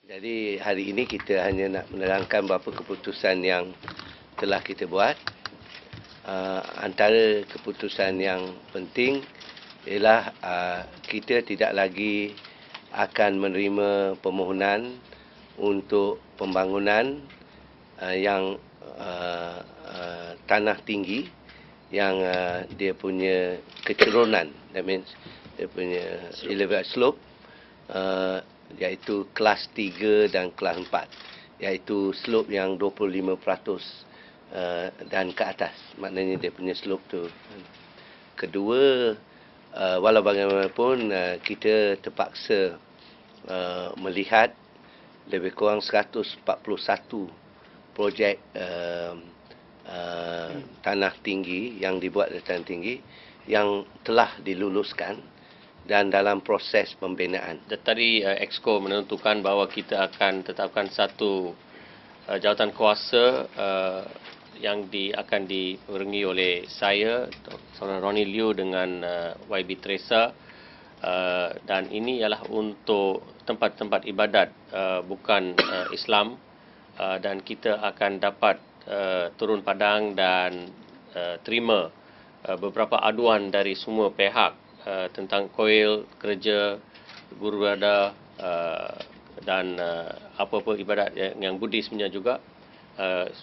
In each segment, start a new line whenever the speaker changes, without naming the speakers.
Jadi hari ini kita hanya nak menerangkan beberapa keputusan yang telah kita buat. Antara keputusan yang penting ialah kita tidak lagi akan menerima permohonan untuk pembangunan yang tanah tinggi yang dia punya kecerunan, that means dia punya elevated slope, iaitu kelas 3 dan kelas 4, iaitu slope yang 25% dan ke atas, maknanya dia punya slope tu. Kedua, walau bagaimanapun kita terpaksa melihat lebih kurang 141 projek tanah tinggi yang dibuat di tanah tinggi yang telah diluluskan dan dalam proses pembinaan.
Tadi Exco menentukan bahawa kita akan tetapkan satu jawatan kuasa yang akan diperangi oleh saya, Saudara Ronnie Liu dengan YB Teresa, dan ini ialah untuk tempat-tempat ibadat bukan Islam, dan kita akan dapat turun padang dan terima beberapa aduan dari semua pihak tentang koil, kerja, guru berada dan apa-apa ibadat yang Buddhismenya juga.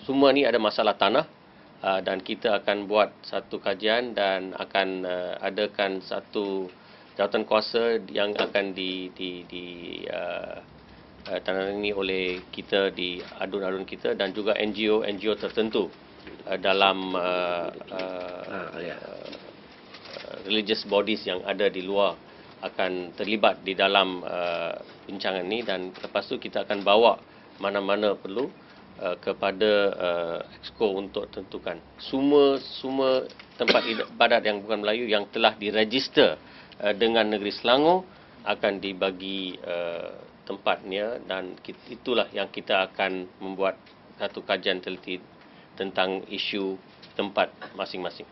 Semua ni ada masalah tanah, dan kita akan buat satu kajian dan akan adakan satu jawatan kuasa yang akan ditangani oleh kita di adun-adun kita dan juga NGO tertentu dalam religious bodies yang ada di luar akan terlibat di dalam bincangan ini, dan lepas tu kita akan bawa mana-mana perlu kepada Exco untuk tentukan. Semua tempat ibadat yang bukan Melayu yang telah diregister dengan negeri Selangor akan dibagi tempatnya, dan itulah yang kita akan membuat satu kajian teliti tentang isu tempat masing-masing.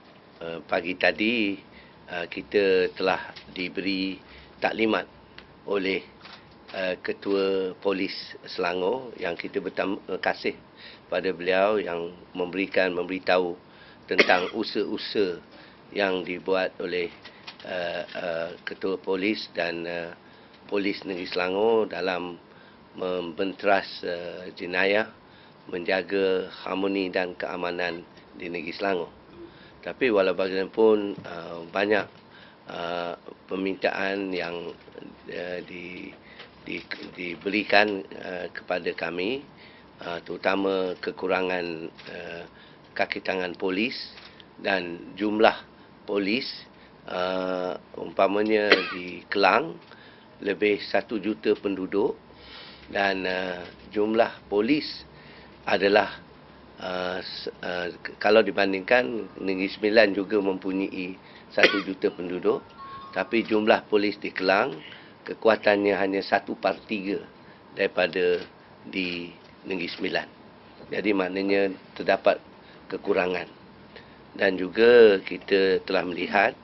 Pagi tadi kita telah diberi taklimat oleh Ketua Polis Selangor, yang kita berterima kasih pada beliau yang memberitahu tentang usaha-usaha yang dibuat oleh Ketua Polis dan Polis Negeri Selangor dalam membenteras jenayah, menjaga harmoni dan keamanan di Negeri Selangor. Tapi walau bagaimanapun banyak permintaan yang diberikan kepada kami, terutama kekurangan kaki tangan polis dan jumlah polis. Umpamanya di Kelang lebih 1 juta penduduk dan jumlah polis adalah kalau dibandingkan Negeri Sembilan juga mempunyai 1 juta penduduk, tapi jumlah polis di Kelang kekuatannya hanya 1/3 daripada di Negeri Sembilan. Jadi maknanya terdapat kekurangan. Dan juga kita telah melihat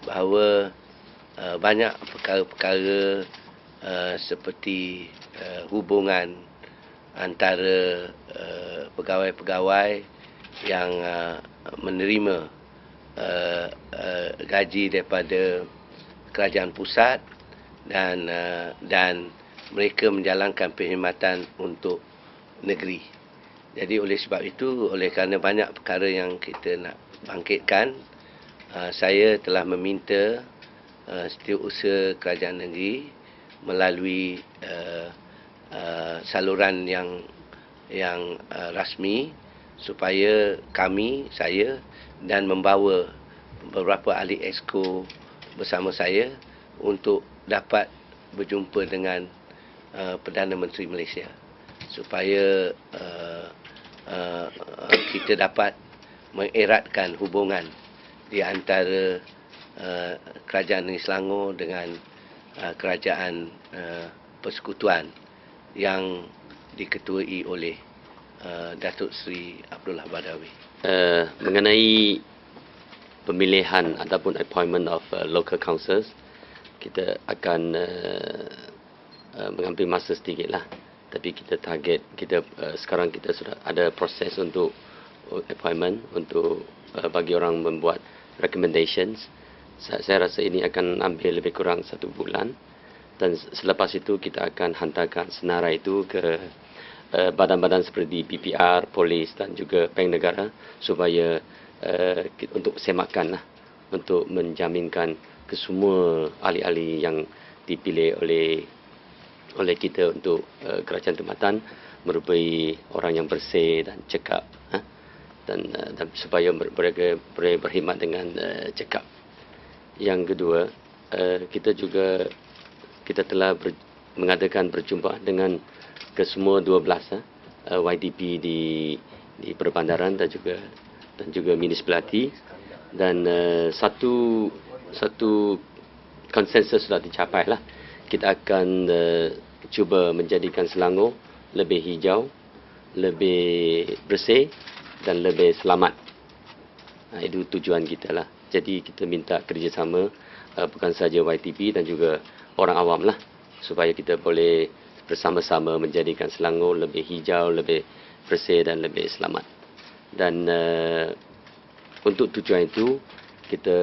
bahawa banyak perkara-perkara seperti hubungan antara pegawai-pegawai yang menerima gaji daripada kerajaan pusat dan mereka menjalankan perkhidmatan untuk negeri. Jadi oleh sebab itu, oleh kerana banyak perkara yang kita nak bangkitkan, saya telah meminta setiausaha kerajaan negeri melalui saluran yang rasmi supaya saya dan membawa beberapa ahli Exco bersama saya untuk dapat berjumpa dengan Perdana Menteri Malaysia supaya kita dapat mengeratkan hubungan di antara kerajaan Negeri Selangor dengan kerajaan persekutuan yang diketuai oleh Datuk Seri Abdullah Badawi.
Mengenai pemilihan ataupun appointment of local councils, kita akan mengambil masa sedikitlah Tapi kita target, sekarang kita sudah ada proses untuk appointment, untuk bagi orang membuat recommendations. Saya rasa ini akan ambil lebih kurang 1 bulan. Dan selepas itu kita akan hantarkan senarai itu ke badan-badan seperti BPR, polis dan juga Bank Negara supaya untuk semakan lah, untuk menjaminkan ke semua ahli-ahli yang dipilih oleh kita untuk kerajaan tempatan merupai orang yang bersih dan cekap, dan supaya mereka boleh berkhidmat dengan cekap. Yang kedua, kita telah mengadakan perjumpaan dengan kesemua 12 YDP di perbandaran dan juga munisipaliti, dan satu konsensus sudah dicapai lah. Kita akan cuba menjadikan Selangor lebih hijau, lebih bersih dan lebih selamat. Itu tujuan kita lah. Jadi kita minta kerjasama bukan saja YTP dan juga orang awam lah, supaya kita boleh bersama-sama menjadikan Selangor lebih hijau, lebih bersih dan lebih selamat. Dan untuk tujuan itu, kita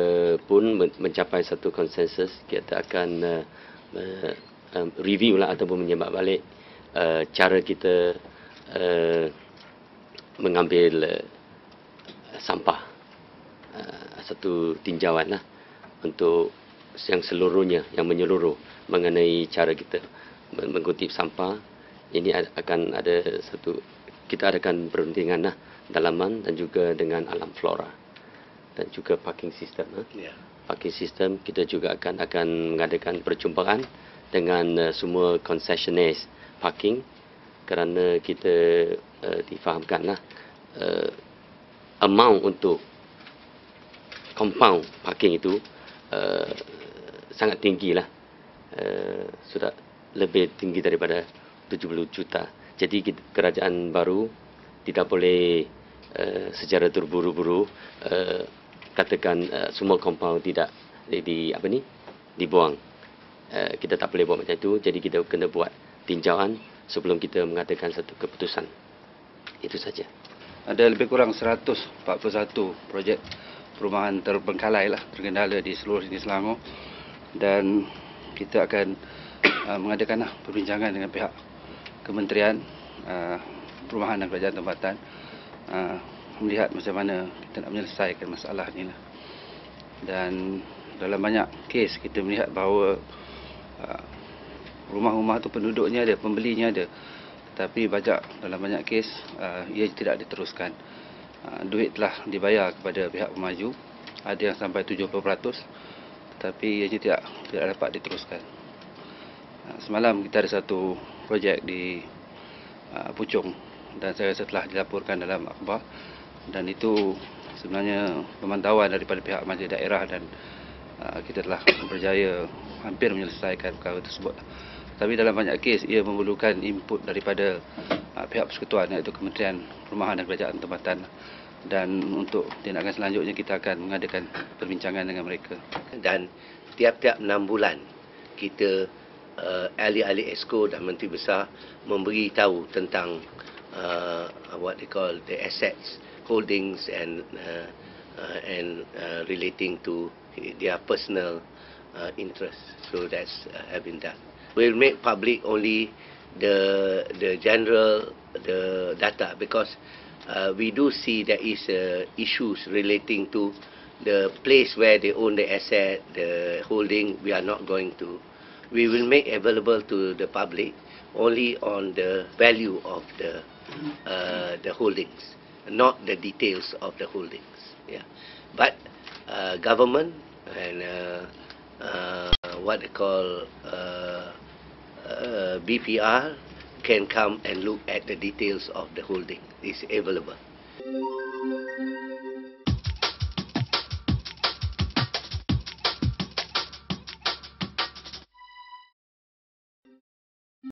pun mencapai satu konsensus. Kita akan review lah ataupun menyebab balik cara kita mengambil sampah, satu tinjauan lah untuk yang seluruhnya, yang menyeluruh mengenai cara kita mengutip sampah. Ini akan ada kita adakan perbincangan lah, dalaman dan juga dengan alam flora dan juga parking system. Parking system kita juga akan mengadakan perjumpaan dengan semua concessionaires parking, kerana kita difahamkanlah amount untuk compound parking itu sangat tinggi lah, sudah lebih tinggi daripada 70 juta. Jadi kerajaan baru tidak boleh secara terburu-buru katakan semua compound tidak dibuang. Kita tak boleh buat macam itu. Jadi kita kena buat tinjauan sebelum kita mengadakan satu keputusan. Itu saja.
Ada lebih kurang 141 projek perumahan terbengkalai lah, terkendala di seluruh sini Selangor, dan kita akan mengadakan perbincangan dengan pihak Kementerian Perumahan dan Kerajaan Tempatan, melihat macam mana kita nak menyelesaikan masalah ni lah. Dan dalam banyak kes kita melihat bahawa rumah-rumah tu penduduknya ada, pembelinya ada, tapi dalam banyak kes ia tidak diteruskan. Duit telah dibayar kepada pihak pemaju, ada yang sampai 70%, tetapi ianya tidak dapat diteruskan. Semalam kita ada satu projek di Puchong, dan saya rasa telah dilaporkan dalam akhbar, dan itu sebenarnya pemantauan daripada pihak majlis daerah, dan kita telah berjaya hampir menyelesaikan perkara tersebut. Tapi dalam banyak kes ia memerlukan input daripada pihak persekutuan, iaitu Kementerian Perumahan dan Kerajaan Tempatan, dan untuk tindakan selanjutnya kita akan mengadakan perbincangan dengan mereka.
Dan tiap-tiap 6 bulan kita ahli-ahli Exco dan Menteri Besar memberi tahu tentang what they call the assets, holdings and relating to their personal interest. So that's have been done. We'll make public only the general data, because we do see there is issues relating to the place where they own the asset, the holding. We are not going to. We will make available to the public only on the value of the holdings, not the details of the holdings. Yeah, but government and what they call BPR can come and look at the details of the holding. It's available.